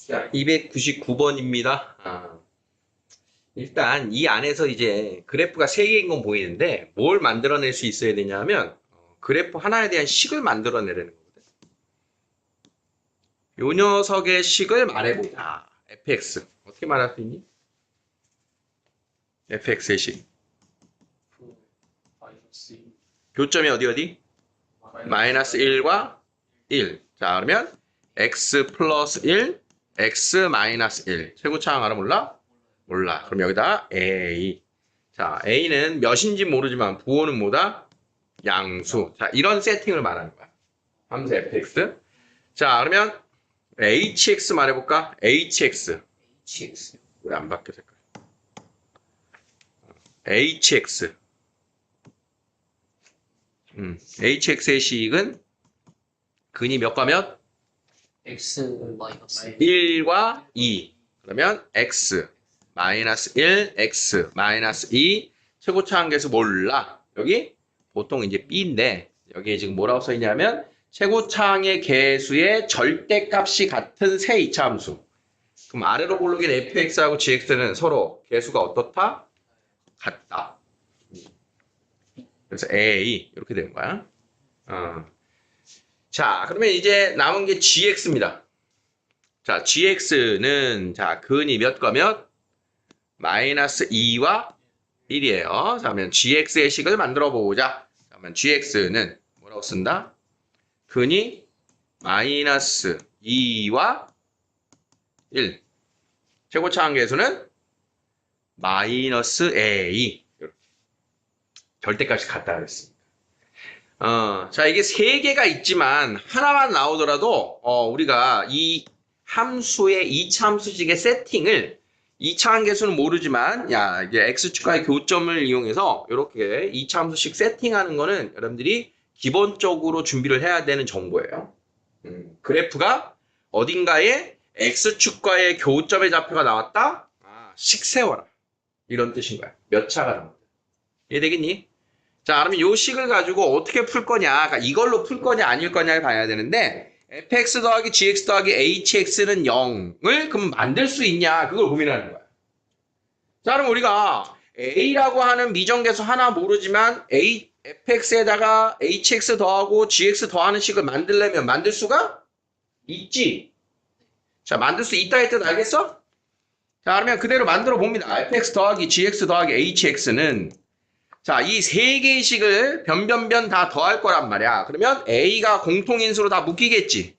자, 299번입니다. 일단 이 안에서 이제 그래프가 3개인 건 보이는데 뭘 만들어낼 수 있어야 되냐면 그래프 하나에 대한 식을 만들어내려는 거거든. 요 녀석의 식을 말해보자. fx. 어떻게 말할 수 있니? fx의 식. 교점이 어디? 마이너스 1과 1. 자, 그러면 x 플러스 1, x 마이너스 1. 최고차항 알아 몰라? 몰라. 그럼 여기다 a. 자, a는 몇인지 모르지만 부호는 뭐다? 양수. 자, 이런 세팅을 말하는 거야. 함수 fx. 자, 그러면 hx 말해볼까? hx. 왜 안 바뀌어 색깔? hx. hx의 식은 근이 몇과 몇? x 마이너스 1과 2. 그러면 x 마이너스 1, x 마이너스 2. 최고차항계수 몰라. 여기 보통 이제 b인데 여기에 지금 뭐라고 써 있냐면 최고차항의 계수의 절대값이 같은 세 이차함수. 그럼 아래로 고르긴 fx하고 gx는 서로 계수가 어떻다? 같다. 그래서 a 이렇게 되는 거야. 자, 그러면 이제 남은 게 gx입니다. 자, gx는 자 근이 몇과 몇? 마이너스 2와 1이에요. 자, 그러면 gx의 식을 만들어 보자. 그러면 gx는 뭐라고 쓴다? 근이 마이너스 2와 1. 최고차항 계수는 마이너스 a. 절대값이 같다 그랬습니다. 자, 이게 3개가 있지만 하나만 나오더라도 우리가 이 함수의 2차 함수식의 세팅을 2차 함계수는 모르지만 야, 이게 x축과의 교점을 이용해서 이렇게 2차 함수식 세팅하는 거는 여러분들이 기본적으로 준비를 해야 되는 정보예요. 그래프가 어딘가에 x축과의 교점의 좌표가 나왔다? 식 세워라. 이런 뜻인 거야. 몇 차가 나온다. 이해되겠니? 자, 그러면 이 식을 가지고 어떻게 풀 거냐, 그러니까 이걸로 풀 거냐 아닐 거냐를 봐야 되는데 fx 더하기 gx 더하기 hx는 0을 그럼 만들 수 있냐, 그걸 고민하는 거야. 자, 그럼 우리가 a라고 하는 미정계수 하나 모르지만 fx에다가 hx 더하고 gx 더하는 식을 만들려면 만들 수가 있지. 자, 만들 수 있다 할 뜻 알겠어? 자, 그러면 그대로 만들어 봅니다. fx 더하기 gx 더하기 hx는 자, 이 3개의 식을 변변변 다 더할 거란 말이야. 그러면 A가 공통인수로 다 묶이겠지.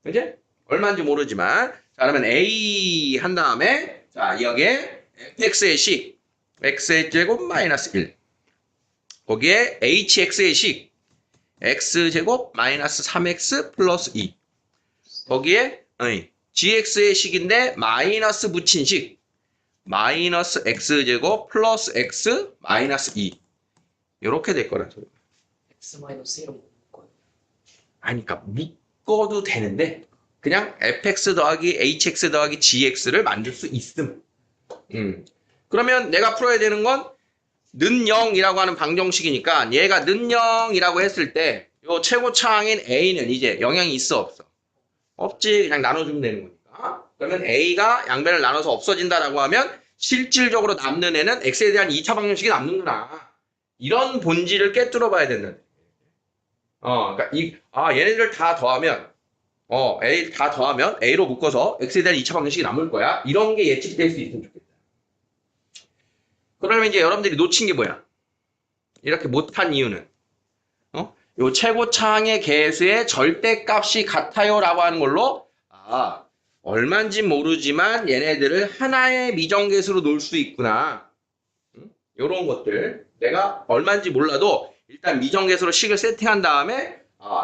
그지? 얼마인지 모르지만. 자, 그러면 A 한 다음에, 자, 여기에 fx의 식, x의 제곱 마이너스 1. 거기에 hx의 식, x제곱 마이너스 3x 플러스 2. 거기에, gx의 식인데, 마이너스 붙인 식. 마이너스 x제곱 플러스 x 마이너스 2 이렇게 될 거란 소리야. x 마이너스 1은 묶어요. 아니, 그러니까 묶어도 되는데 그냥 fx 더하기 hx 더하기 gx를 만들 수 있음. 그러면 내가 풀어야 되는 건 는 0이라고 하는 방정식이니까 얘가 는 0이라고 했을 때 요 최고차항인 a는 이제 영향이 있어 없어? 없지. 그냥 나눠주면 되는 거니까. 그러면 a가 양변을 나눠서 없어진다라고 하면 실질적으로 남는 애는 x에 대한 2차 방정식이 남는구나. 이런 본질을 깨뚫어 봐야 된다. 그러니까 얘네들 다 더하면 a 다 더하면 a로 묶어서 x에 대한 2차 방정식이 남을 거야. 이런 게 예측될 수 있으면 좋겠다. 그러면 이제 여러분들이 놓친 게 뭐야? 이렇게 못한 이유는 요 최고차항의 계수의 절대값이 같아요라고 하는 걸로 얼마인지 모르지만 얘네들을 하나의 미정계수로 놓을 수 있구나. 요런 것들 내가 얼마인지 몰라도 일단 미정계수로 식을 세팅한 다음에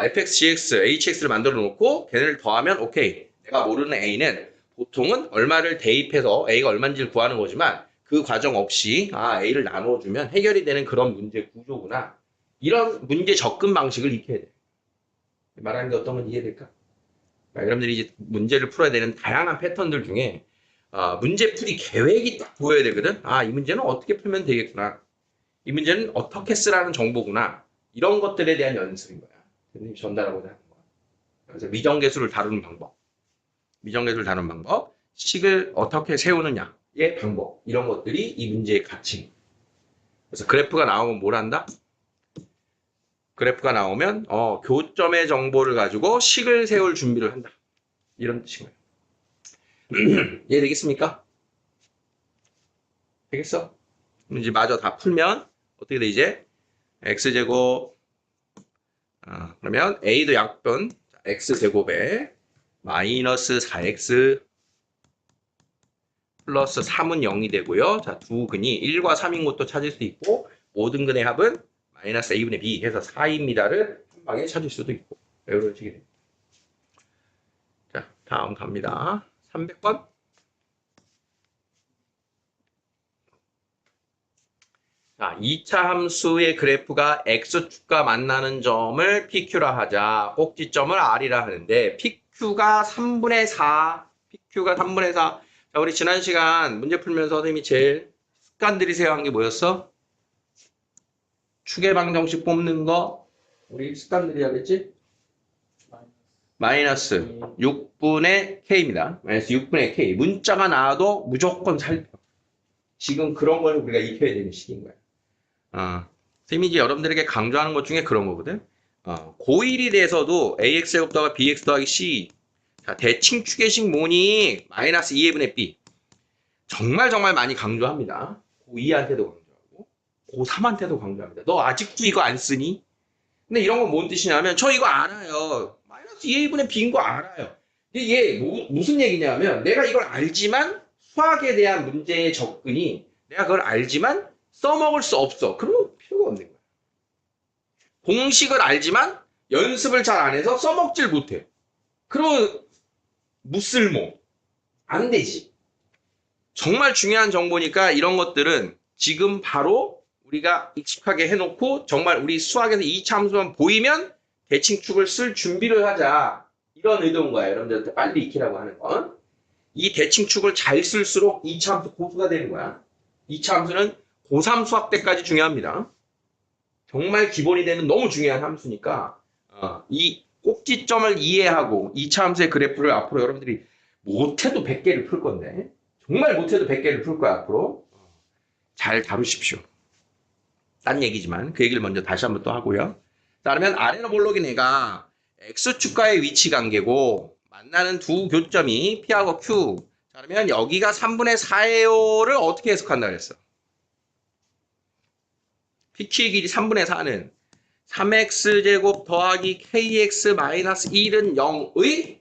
fx, gx, hx를 만들어 놓고 걔네를 더하면 오케이. 내가 모르는 a는 보통은 얼마를 대입해서 a가 얼마인지를 구하는 거지만 그 과정 없이 a를 나눠주면 해결이 되는 그런 문제 구조구나. 이런 문제 접근 방식을 익혀야 돼. 말하는 게 어떤 건 이해될까? 여러분들이 이제 문제를 풀어야 되는 다양한 패턴들 중에 문제풀이 계획이 딱 보여야 되거든. 이 문제는 어떻게 풀면 되겠구나. 이 문제는 어떻게 쓰라는 정보구나. 이런 것들에 대한 연습인 거야. 선생님이 전달하고자 하는 거야. 그래서 미정계수를 다루는 방법. 미정계수를 다루는 방법, 식을 어떻게 세우느냐의 방법, 이런 것들이 이 문제의 가치. 그래서 그래프가 나오면 뭘 한다? 그래프가 나오면 교점의 정보를 가지고 식을 세울 준비를 한다. 이런 뜻인 거예요. 이해되겠습니까? 되겠어? 이제 마저 다 풀면 어떻게 돼 이제? x제곱 그러면 a도 약분 x제곱에 마이너스 4x 플러스 3은 0이 되고요. 자, 두 근이 1과 3인 것도 찾을 수 있고 모든 근의 합은 마이너스 a분의 b 해서 4입니다를 한 방에 찾을 수도 있고 이런 식이 됩니다. 자, 다음 갑니다. 300번. 자, 2차 함수의 그래프가 x축과 만나는 점을 PQ라 하자. 꼭지점을 R이라 하는데 PQ가 3분의 4. PQ가 3분의 4. 자, 우리 지난 시간 문제 풀면서 선생님이 제일 습관 들이세요 한 게 뭐였어? 축의 방정식 뽑는 거 우리 습관 들이야 그랬지? 마이너스 6분의 K입니다. 마이너스 6분의 K. 문자가 나와도 무조건 살펴. 지금 그런 걸 우리가 익혀야 되는 시기인 거야. 선생님이 이제 여러분들에게 강조하는 것 중에 그런 거거든. 고1이 돼서도 AX 더하기 BX 더하기 C. 자, 대칭 추계식 모니 마이너스 2분의 B. 정말 많이 강조합니다. 고2한테도 강조하고, 고3한테도 강조합니다. 너 아직도 이거 안 쓰니? 근데 이런 건 뭔 뜻이냐면, 저 이거 알아요. 마이너스 2분의 B인 거 알아요. 이게 무슨 얘기냐면, 내가 이걸 알지만, 수학에 대한 문제의 접근이, 내가 그걸 알지만, 써먹을 수 없어. 그러면 필요가 없는 거야. 공식을 알지만, 연습을 잘 안 해서 써먹질 못해. 그러면, 무쓸모. 안 되지. 정말 중요한 정보니까 이런 것들은 지금 바로 우리가 익숙하게 해놓고 정말 우리 수학에서 2차 함수만 보이면 대칭축을 쓸 준비를 하자. 이런 의도인 거야. 여러분들한테 빨리 익히라고 하는 건. 이 대칭축을 잘 쓸수록 2차 함수 고수가 되는 거야. 2차 함수는 고3 수학 때까지 중요합니다. 정말 기본이 되는 너무 중요한 함수니까 이 꼭지점을 이해하고 2차 함수의 그래프를 앞으로 여러분들이 못해도 100개를 풀 건데 정말 못해도 100개를 풀 거야 앞으로. 잘 다루십시오. 딴 얘기지만 그 얘기를 먼저 다시 한번 또 하고요. 자, 그러면 아래로 볼록인 애가 X축과의 위치 관계고 만나는 두 교점이 P하고 Q. 자, 그러면 여기가 3분의 4예요를 어떻게 해석한다 그랬어? PQ의 길이 3분의 4는 3x제곱 더하기 kx 마이너스 1은 0의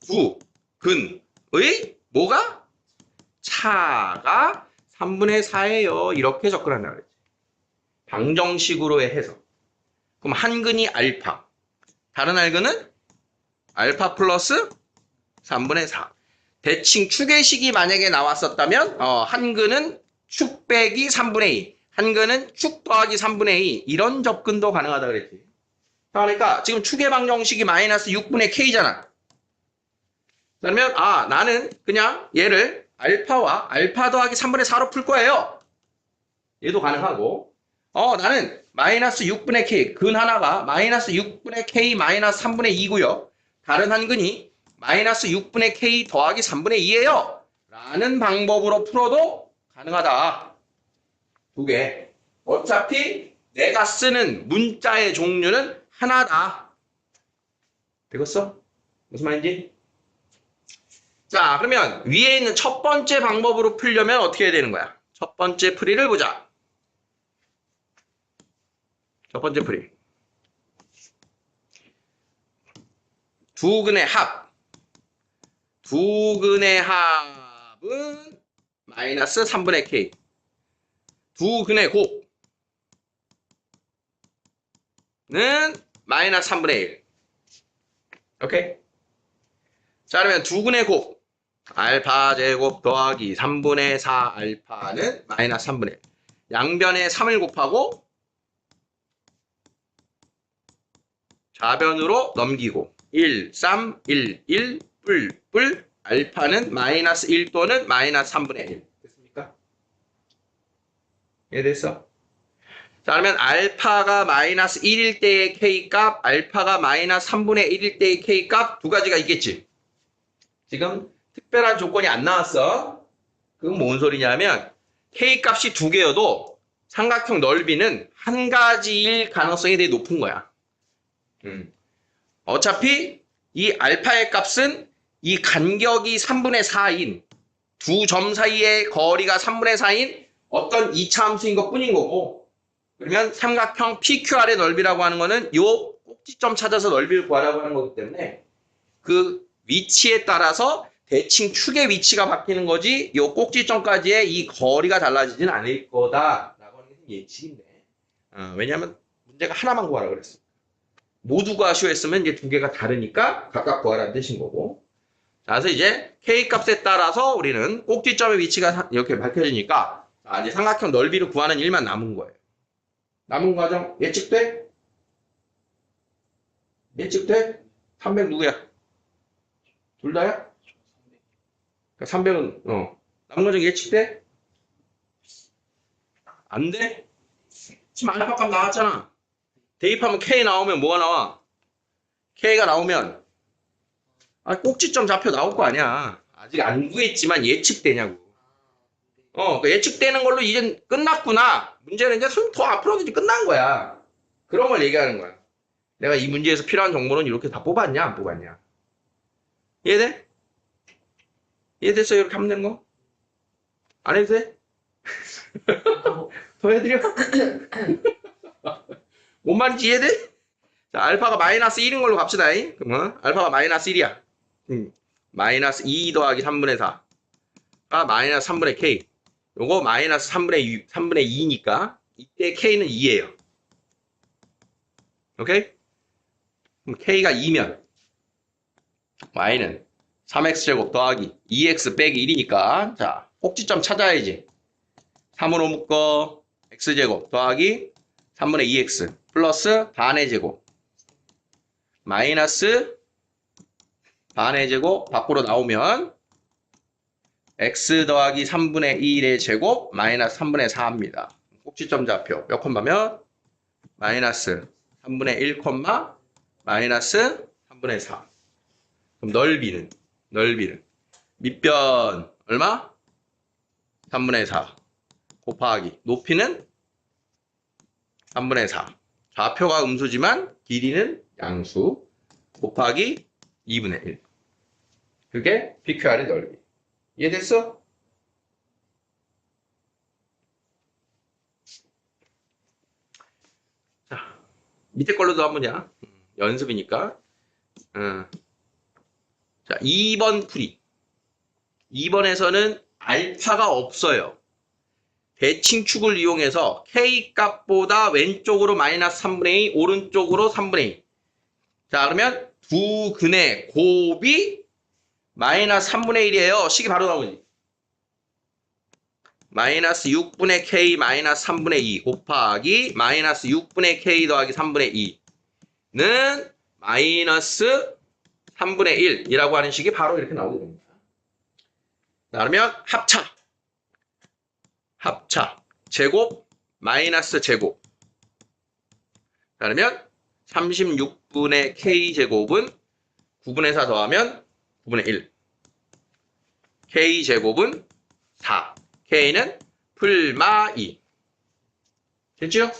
두 근의 뭐가? 차가 3분의 4예요. 이렇게 접근한다 그랬지. 방정식으로의 해석. 그럼 한 근이 알파. 다른 알근은 알파 플러스 3분의 4. 대칭 추계식이 만약에 나왔었다면 한 근은 축 빼기 3분의 2. 한 근은 축 더하기 3분의 2. 이런 접근도 가능하다 그랬지. 그러니까 지금 축의 방정식이 마이너스 6분의 K잖아. 그러면 나는 그냥 얘를 알파와 알파 더하기 3분의 4로 풀 거예요. 얘도 가능하고 나는 마이너스 6분의 K 근 하나가 마이너스 6분의 K 마이너스 3분의 2고요. 다른 한 근이 마이너스 6분의 K 더하기 3분의 2예요. 라는 방법으로 풀어도 가능하다. 두 개. 어차피 내가 쓰는 문자의 종류는 하나다. 되겠어? 무슨 말인지? 자, 그러면 위에 있는 첫 번째 방법으로 풀려면 어떻게 해야 되는 거야? 첫 번째 풀이를 보자. 첫 번째 풀이. 두 근의 합. 두 근의 합은 마이너스 3분의 K. 두 근의 곱는 마이너스 3분의 1. 오케이? 자, 그러면 두 근의 곱. 알파 제곱 더하기 3분의 4 알파는 마이너스 3분의 1. 양변에 3을 곱하고 좌변으로 넘기고 1, 3, 1, 1, 뿔 알파는 마이너스 1 또는 마이너스 3분의 1. 됐습니까? 이해됐어? 자, 그러면 알파가 마이너스 1일 때의 K값, 알파가 마이너스 3분의 1일 때의 K값 두 가지가 있겠지. 지금 특별한 조건이 안 나왔어. 그건 뭔 소리냐면 K 값이 두 개여도 삼각형 넓이는 한 가지일 가능성이 되게 높은 거야. 어차피 이 알파의 값은 이 간격이 3분의 4인 두 점 사이의 거리가 3분의 4인 어떤 2차 함수인 것 뿐인 거고, 그러면 삼각형 PQR의 넓이라고 하는 거는 요 꼭지점 찾아서 넓이를 구하라고 하는 거기 때문에 그 위치에 따라서 대칭 축의 위치가 바뀌는 거지 요 꼭지점까지의 이 거리가 달라지진 않을 거다라고 하는 게 예측인데, 왜냐하면 문제가 하나만 구하라 그랬어. 모두 구하시오했으면 이제 두 개가 다르니까 각각 구하라는 뜻인 거고. 자, 그래서 이제 K 값에 따라서 우리는 꼭지점의 위치가 이렇게 밝혀지니까 이제 삼각형 넓이를 구하는 일만 남은 거예요. 남은 과정 예측돼? 예측돼? 300 누구야? 둘 다야? 300은 남은 과정 예측돼? 안 돼? 지금 알파 값 나왔잖아. 대입하면 K 나오면 뭐가 나와? K가 나오면 꼭지점 좌표 나올 거 아니야. 아직 안 구했지만 예측되냐고. 그 예측되는 걸로 이제 끝났구나. 문제는 이제 더 앞으로도 이제 끝난 거야. 그런 걸 얘기하는 거야. 내가 이 문제에서 필요한 정보는 이렇게 다 뽑았냐, 안 뽑았냐. 이해돼? 이해됐어? 이렇게 하면 되는 거? 안 해도 돼? 더 해드려? 뭔 말인지 이해돼? 자, 알파가 마이너스 1인 걸로 갑시다. 그러면 알파가 마이너스 1이야. 마이너스 2 더하기 3분의 4가 마이너스 3분의 K. 요거 마이너스 3분의 2니까 이때 K는 2예요. 오케이? 그럼 K가 2면 Y는 3x제곱 더하기 2x 빼기 1이니까 자, 꼭지점 찾아야지. 3으로 묶어 x제곱 더하기 3분의 2x 플러스 반의 제곱 마이너스 반의 제곱 밖으로 나오면 x 더하기 3분의 1의 제곱 마이너스 3분의 4입니다. 꼭지점 좌표 몇 콤마면 마이너스 3분의 1 콤마 마이너스 3분의 4. 그럼 넓이는 밑변 얼마? 3분의 4 곱하기 높이는 3분의 4. 좌표가 음수지만 길이는 양수 곱하기 2분의 1. 그게 PQR의 넓이. 이해됐어? 자, 밑에 걸로도 한번야. 연습이니까. 자, 2번 풀이. 2번에서는 알파가 없어요. 대칭축을 이용해서 K 값보다 왼쪽으로 마이너스 3분의 2, 오른쪽으로 3분의 2. 자, 그러면 두 근의 곱이 마이너스 3분의 1이에요. 식이 바로 나오지. 마이너스 6분의 K 마이너스 3분의 2 곱하기 마이너스 6분의 K 더하기 3분의 2는 마이너스 3분의 1이라고 하는 식이 바로 이렇게 나오게 됩니다. 자, 그러면 합차 제곱 마이너스 제곱. 자, 그러면 36분의 K제곱은 9분의 4 더하면 9분의 1. K제곱은 4. K는 풀마 2. 됐죠?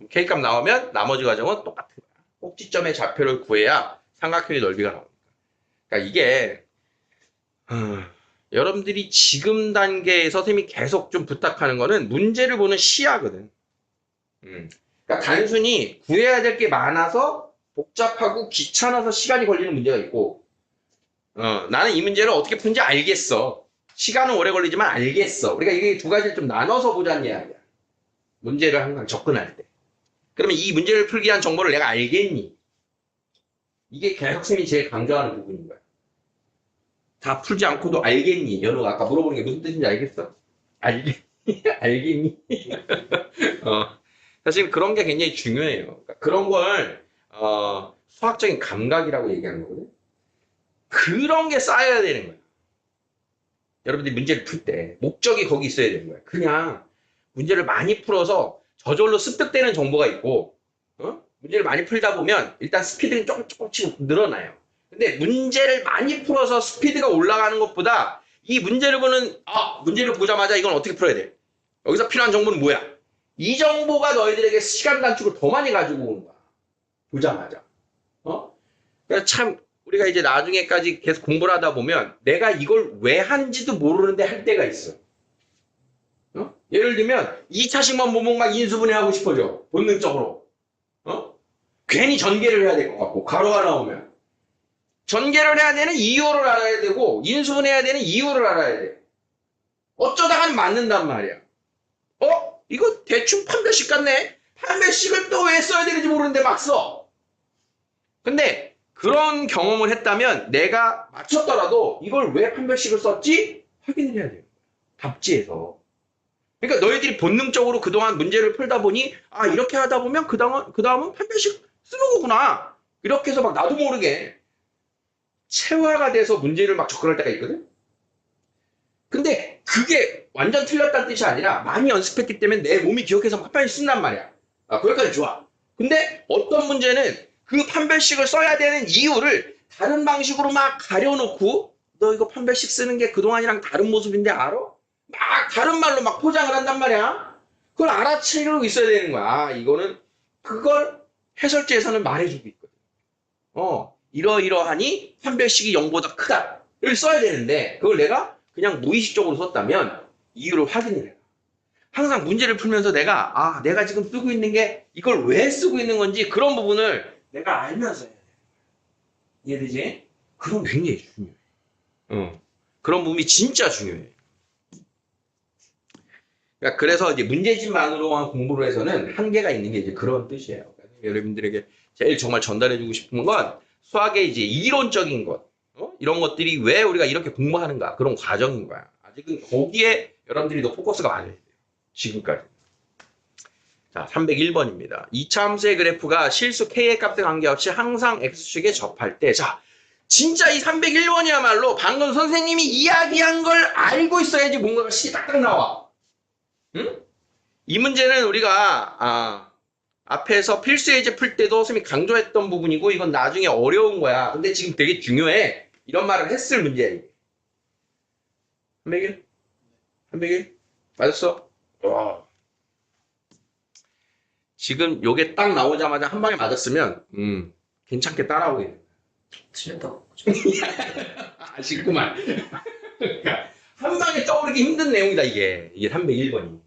K값 나오면 나머지 과정은 똑같은 거야. 꼭지점의 좌표를 구해야 삼각형의 넓이가 나옵니다. 그러니까 이게 여러분들이 지금 단계에서 선생님이 계속 좀 부탁하는 거는 문제를 보는 시야거든. 그러니까 단순히 구해야 될 게 많아서 복잡하고 귀찮아서 시간이 걸리는 문제가 있고, 나는 이 문제를 어떻게 푸는지 알겠어. 시간은 오래 걸리지만 알겠어. 우리가 이게 두 가지를 좀 나눠서 보자는 이야기야. 문제를 항상 접근할 때. 그러면 이 문제를 풀기 위한 정보를 내가 알겠니? 이게 개혁쌤이 제일 강조하는 부분인 거야. 다 풀지 않고도 알겠니? 연우가 아까 물어보는 게 무슨 뜻인지 알겠어? 알겠니? 사실 그런 게 굉장히 중요해요. 그러니까 그런 걸 수학적인 감각이라고 얘기하는 거거든. 그런 게 쌓여야 되는 거야. 여러분들이 문제를 풀 때 목적이 거기 있어야 되는 거야. 그냥 문제를 많이 풀어서 저절로 습득되는 정보가 있고, 문제를 많이 풀다 보면 일단 스피드는 조금씩 늘어나요. 근데 문제를 많이 풀어서 스피드가 올라가는 것보다 이 문제를 보는, 문제를 보자마자 이건 어떻게 풀어야 돼? 여기서 필요한 정보는 뭐야? 이 정보가 너희들에게 시간 단축을 더 많이 가지고 오는 거야. 보자마자. 그래서 참, 우리가 이제 나중에까지 계속 공부를 하다 보면 내가 이걸 왜 하는지도 모르는데 할 때가 있어. 예를 들면 2차식만 보면 막 인수분해 하고 싶어져. 본능적으로. 괜히 전개를 해야 될 것 같고 가로가 나오면 전개를 해야 되는 이유를 알아야 되고 인수분해해야 되는 이유를 알아야 돼. 어쩌다가는 맞는단 말이야. 이거 대충 판별식 같네. 판별식을 또 왜 써야 되는지 모르는데 막 써. 근데 그런 경험을 했다면 내가 맞췄더라도 이걸 왜 판별식을 썼지? 확인을 해야 돼요. 답지에서. 그러니까 너희들이 본능적으로 그동안 문제를 풀다 보니 이렇게 하다 보면 그 다음은 판별식 쓰는 거구나. 이렇게 해서 막 나도 모르게 체화가 돼서 문제를 막 접근할 때가 있거든. 근데 그게 완전 틀렸다는 뜻이 아니라 많이 연습했기 때문에 내 몸이 기억해서 막 빨리 쓴단 말이야. 거기까지 좋아. 근데 어떤 문제는 그 판별식을 써야 되는 이유를 다른 방식으로 막 가려놓고 너 이거 판별식 쓰는 게 그동안이랑 다른 모습인데 알아? 막 다른 말로 막 포장을 한단 말이야. 그걸 알아채고 있어야 되는 거야. 이거는 그걸 해설지에서는 말해주고 있거든. 이러이러하니 판별식이 0보다 크다. 이걸 써야 되는데 그걸 내가 그냥 무의식적으로 썼다면 이유를 확인을 해. 항상 문제를 풀면서 내가 내가 지금 쓰고 있는 게 이걸 왜 쓰고 있는 건지 그런 부분을 내가 알면서 해야 돼. 이해되지? 그런 게 굉장히 중요해. 그런 부분이 진짜 중요해. 그러니까 그래서 이제 문제집만으로만 공부를 해서는 한계가 있는 게 이제 그런 뜻이에요. 여러분들에게 제일 정말 전달해주고 싶은 건 수학의 이제 이론적인 것, 이런 것들이 왜 우리가 이렇게 공부하는가 그런 과정인 거야. 아직은 거기에 여러분들이 더 포커스가 많아야 돼요. 지금까지. 자, 301번입니다. 2차 함수의 그래프가 실수 k의 값에 관계없이 항상 x축에 접할 때, 자, 진짜 이 301번이야말로 방금 선생님이 이야기한 걸 알고 있어야지 뭔가가 딱딱 나와. 응? 이 문제는 우리가 앞에서 필수 예제 풀 때도 선생님이 강조했던 부분이고 이건 나중에 어려운 거야. 근데 지금 되게 중요해. 이런 말을 했을 문제야. 301? 301? 맞았어? 지금 요게 딱 나오자마자 한 방에 맞았으면 괜찮게 따라오겠네. 틀렸다고. 아쉽구만. 그러니까 한 방에 떠오르기 힘든 내용이다 이게 301번이.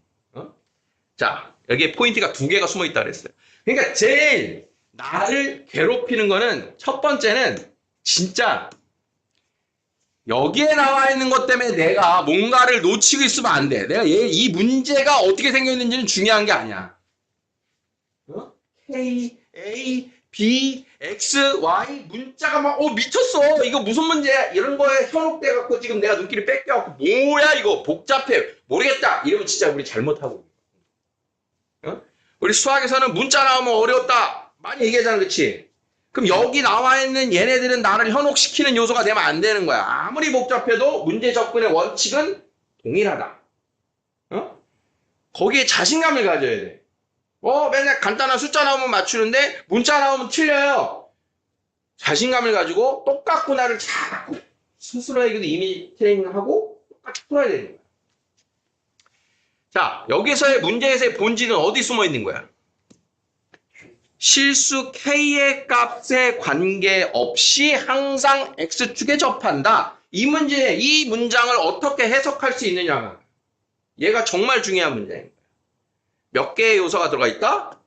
자, 여기에 포인트가 두 개가 숨어 있다 그랬어요. 그러니까 제일 나를 괴롭히는 거는 첫 번째는 진짜 여기에 나와 있는 것 때문에 내가 뭔가를 놓치고 있으면 안 돼. 내가 이 문제가 어떻게 생겼는지는 중요한 게 아니야. K, A, B, X, Y 문자가 막 미쳤어. 이거 무슨 문제야? 이런 거에 현혹돼 갖고 지금 내가 눈길을 뺏겨갖고 뭐야 이거 복잡해 모르겠다 이러면 진짜 우리 잘못하고. 우리 수학에서는 문자 나오면 어려웠다 많이 얘기하잖아, 그렇지? 그럼 여기 나와 있는 얘네들은 나를 현혹시키는 요소가 되면 안 되는 거야. 아무리 복잡해도 문제 접근의 원칙은 동일하다. 거기에 자신감을 가져야 돼. 맨날 간단한 숫자 나오면 맞추는데 문자 나오면 틀려요. 자신감을 가지고 똑같구나를 자꾸 스스로에게도 이미지 트레이닝하고 똑같이 풀어야 되는 거야. 자, 여기서의 문제에서의 본질은 어디 숨어 있는 거야? 실수 k의 값에 관계없이 항상 x축에 접한다. 이 문장을 어떻게 해석할 수 있느냐. 얘가 정말 중요한 문제인 거야. 몇 개의 요소가 들어가 있다?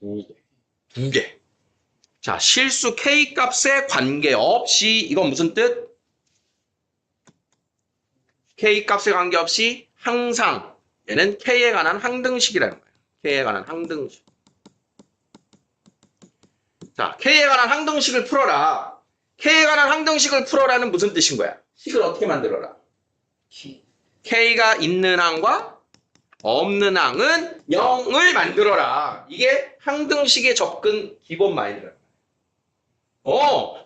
두 개. 자, 실수 k 값에 관계없이 이건 무슨 뜻? k 값에 관계없이 항상 얘는 k에 관한 항등식이라는 거예요. k에 관한 항등식. 자, k에 관한 항등식을 풀어라. k에 관한 항등식을 풀어라는 무슨 뜻인 거야? 식을 어떻게 만들어라? k가 있는 항과 없는 항은 0을 만들어라. 이게 항등식의 접근 기본 마인드라.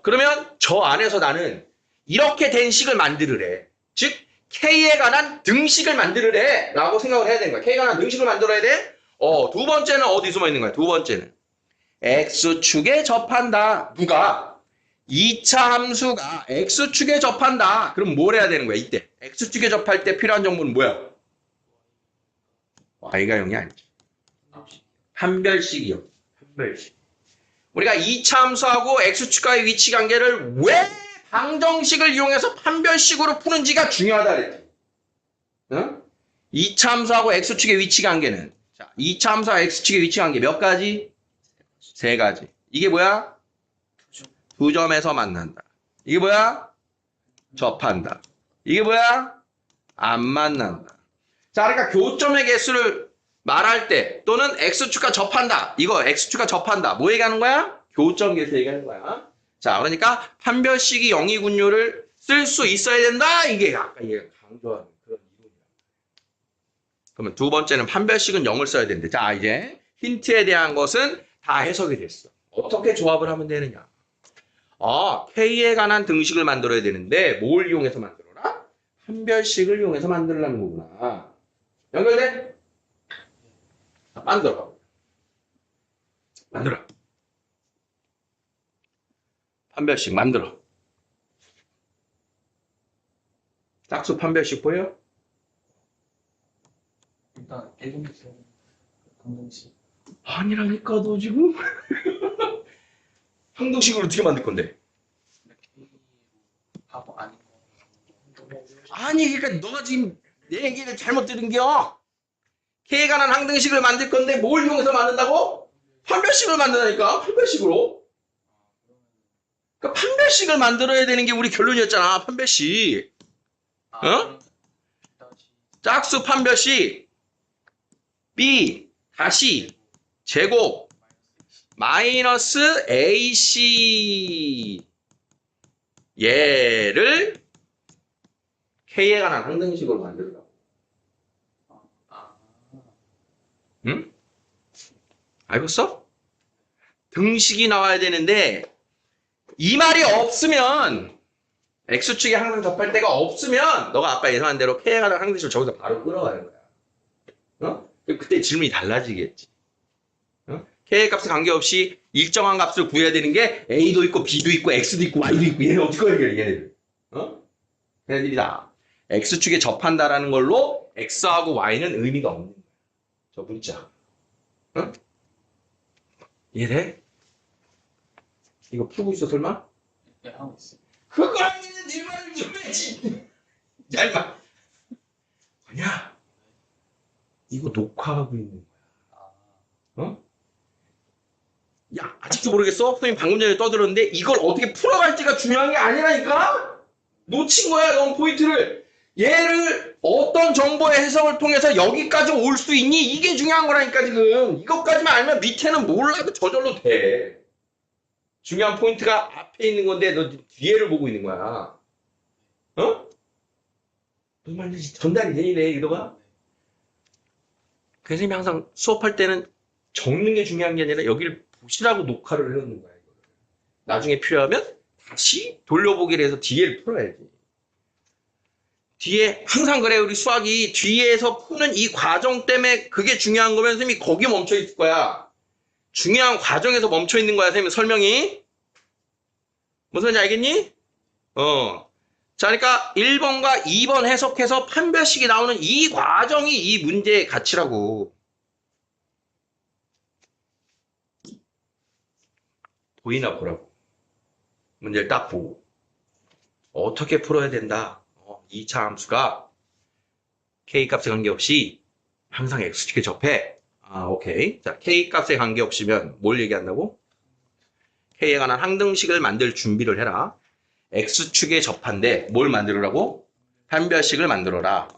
그러면 저 안에서 나는 이렇게 된 식을 만들으래. 즉 k에 관한 등식을 만들으래 라고 생각을 해야 되는 거야. k에 관한 등식을 만들어야 돼. 두 번째는 어디 숨어 있는 거야? 두 번째는 x축에 접한다. 누가? 2차 함수가 x축에 접한다. 그럼 뭘 해야 되는 거야, 이때? x축에 접할 때 필요한 정보는 뭐야? y가 0이 아니지. 판별식이요. 판별식. 우리가 2차 함수하고 x축과의 위치 관계를 왜 방정식을 이용해서 판별식으로 푸는지가 중요하다 그랬지. 응? 2차 함수하고 x축의 위치 관계는, 자, 2차 함수와 x축의 위치 관계 몇 가지? 세 가지. 이게 뭐야? 두 점에서 만난다. 이게 뭐야? 접한다. 이게 뭐야? 안 만난다. 자, 그러니까 교점의 개수를 말할 때 또는 x축과 접한다. 이거 x축과 접한다. 뭐 얘기하는 거야? 교점 개수 얘기하는 거야. 자, 그러니까 판별식이 영이군요를 쓸 수 있어야 된다. 이게 아까 얘가 강조하는 그런 이론이야. 그러면 두 번째는 판별식은 0을 써야 되는데, 자, 이제 힌트에 대한 것은 다 해석이 됐어. 어떻게 조합을 하면 되느냐? K에 관한 등식을 만들어야 되는데 뭘 이용해서 만들어라? 판별식을 이용해서 만들라는 거구나. 연결돼? 만들어. 만들어. 판별식 만들어. 짝수 판별식 보여? 일단 대중에서 공동식 아니라니까 너 지금 항등식을 어떻게 만들 건데? 바보 아닌 거. 아니 그러니까 너가 지금 내 얘기를 잘못 들은겨. K에 관한 항등식을 만들 건데 뭘 이용해서 만든다고? 판별식을 만든다니까. 판별식으로. 그러니까 판별식을 만들어야 되는 게 우리 결론이었잖아. 판별식. 어? 짝수 판별식 B 다시 제곱 마이너스 AC 얘를 K에 관한 항등식으로 만들라고. 응? 알겠어? 등식이 나와야 되는데 이 말이 없으면 X축에 항상 접할 데가 없으면 너가 아까 예상한 대로 K에 관한 항등식을 저기서 바로 끌어가는 거야. 어? 그때 질문이 달라지겠지. 어? K의 값에 관계없이 일정한 값을 구해야 되는 게 A도 있고 B도 있고 X도 있고 Y도 있고 얘네 어떻게 해결해 얘네들. 어? 얘네들이 다 X축에 접한다라는 걸로 X하고 Y는 의미가 없는 거야. 저 문자. 어? 이해돼? 이거 풀고 있어 설마? 네, 하고 있어요. 그거 아니면 네 말을 좀 해야지. 야 임마. 아니야. 이거 녹화하고 있는 거야. 어? 야, 아직도 모르겠어? 선생님 방금 전에 떠들었는데 이걸 어떻게 풀어갈지가 중요한 게 아니라니까? 놓친 거야, 넌 포인트를. 얘를 어떤 정보의 해석을 통해서 여기까지 올 수 있니? 이게 중요한 거라니까, 지금. 이것까지만 알면 밑에는 몰라도 저절로 돼. 중요한 포인트가 앞에 있는 건데 너 뒤에를 보고 있는 거야. 어? 무슨 말인지 전달이 되니, 내 의도가? 선생님이 항상 수업할 때는 적는 게 중요한 게 아니라 여기를 보시라고 녹화를 해놓는 거야. 이거를. 나중에 필요하면 다시 돌려보기를 해서 뒤에를 풀어야지. 뒤에 항상 그래 우리 수학이 뒤에서 푸는 이 과정 때문에 그게 중요한 거면 선생님이 거기에 멈춰 있을 거야. 중요한 과정에서 멈춰 있는 거야 선생님 설명이. 무슨 말인지 알겠니? 자 그러니까 1번과 2번 해석해서 판별식이 나오는 이 과정이 이 문제의 가치라고. 보이나 보라고. 문제를 딱 보고 어떻게 풀어야 된다. 2차 함수가 K 값에 관계없이 항상 X축에 접해. 오케이. 자, K 값에 관계없이면 뭘 얘기한다고? K에 관한 항등식을 만들 준비를 해라. X축에 접한데 뭘 만들으라고? 판별식을 만들어라.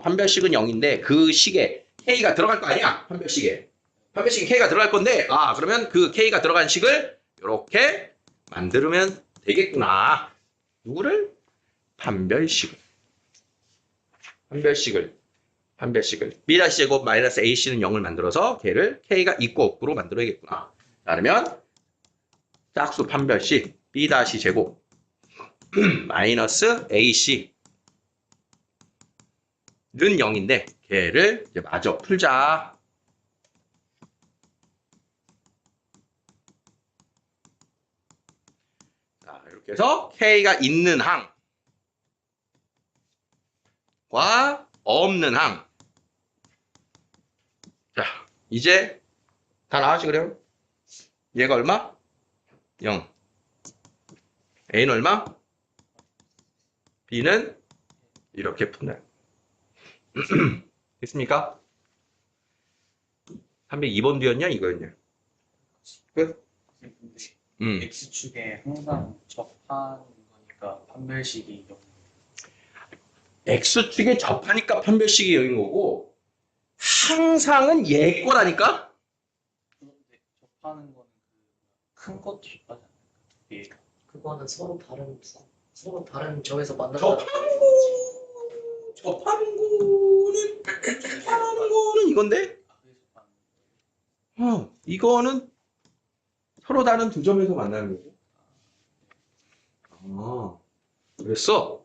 판별식은 0인데 그 식에 K가 들어갈 거 아니야? 판별식에. 판별식에 K가 들어갈 건데 그러면 그 K가 들어간 식을 이렇게 만들면 되겠구나. 누구를? 판별식을. B-제곱 마이너스 AC는 0을 만들어서 걔를 K가 있고 없고로 만들어야겠구나. 그러면 짝수 판별식 B-제곱 마이너스 AC는 0인데 걔를 이제 마저 풀자. 자, 이렇게 해서 K가 있는 항과 없는 항. 자, 이제 다 나왔지 그래요? 얘가 얼마? 0. A는 얼마? B는 이렇게 푸네. 됐습니까? 302번 뒤였냐 이거였냐? 끝? X축에 항상 접하는 거니까 판별식이 0. X축에 접하니까 판별식이 0인 거고 항상은 얘 거라니까? 그런데 접하는 거는 큰 것도 접하지 않나요? 예. 그거는 서로 다른 점에서 만났다. 접하는 거는 이건데? 그게 접하는 이거는 서로 다른 두 점에서 만나는 거고. 그랬어?